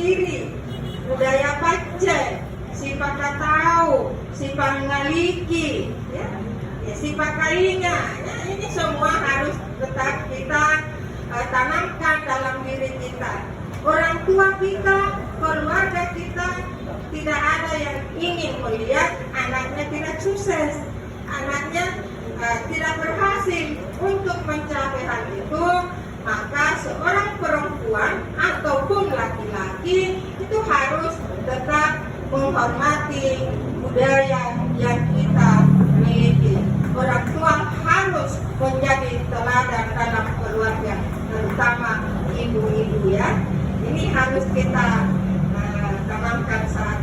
diri, budaya baca, sifat tahu, sifat mengaliki, ya, sifat kainga. Ya, ini semua harus tetap kita tanamkan dalam diri kita. Orang tua kita, keluarga kita, tidak ada yang ingin melihat anaknya tidak sukses, anaknya tidak berhasil untuk mencapai hal itu. Maka seorang perempuan ataupun laki-laki itu harus tetap menghormati budaya yang kita miliki. Orang tua harus menjadi teladan dalam keluarga, terutama ibu-ibu, ya. Ini harus kita tanamkan saat